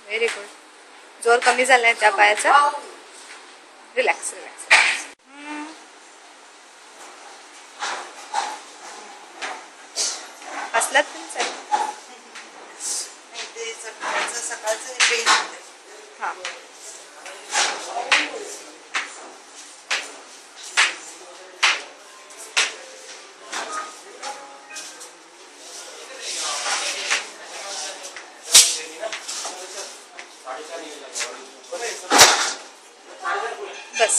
Very good. जोर कमी झालाय त्या पायाचा. Relax relax. असलात तुम्ही सर. सकाळचं पेन. हां बस.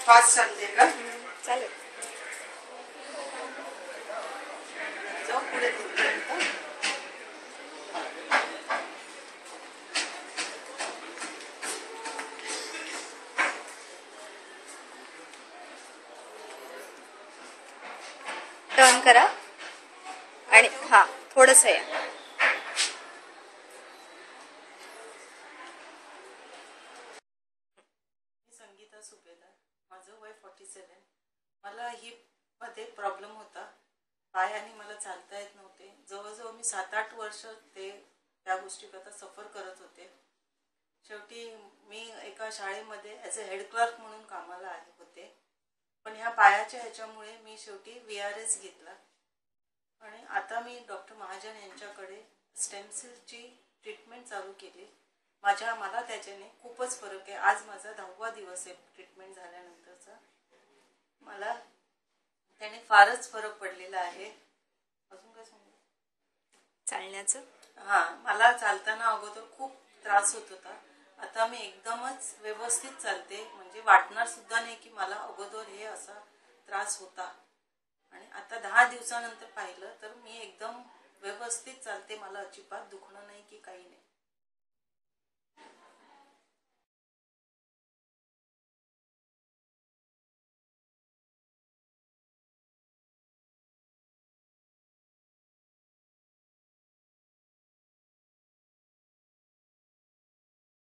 फास्ट चालते का? चालेल. जाऊ पुढे तिथपर्यंत. टर्न करा आणि हां थोडंसं या. संगीता सुभेदार. माझं वय 47. मला हिपमध्ये प्रॉब्लेम होता. पायाने मला चालता येत नव्हते. जवळजवळ मी 7-8 वर्ष त्या गोष्टीकरता सफर करत होते. शेवटी मी एका शाळेमध्ये ॲज अ हेड क्लर्क म्हणून कामाला आले होते. पण ह्या पायाच्या ह्याच्यामुळे मी शेवटी VRS घेतला आणि आता मी डॉक्टर महाजन यांच्याकडे स्टेम सेलची ट्रीटमेंट चालू केली. मला त्याच्याने खूपच फरक आहे. आज माझा 10वा दिवस आहे ट्रीटमेंट झाल्यानंतरचा. मला त्याने फारच फरक पडलेला आहे. अजून काय सांगू? चालण्याचं. हां, मला चालताना अगोदर खूप त्रास होत होता. आता मी एकदमच व्यवस्थित चालते. म्हणजे वाटणार सुद्धा नाही की मला अगोदर हे असा त्रास होता. आणि आता 10 दिवसानंतर पाहिलं तर मी एकदम व्यवस्थित चालते. मला अजिबात दुखणं नाही की काही नाही.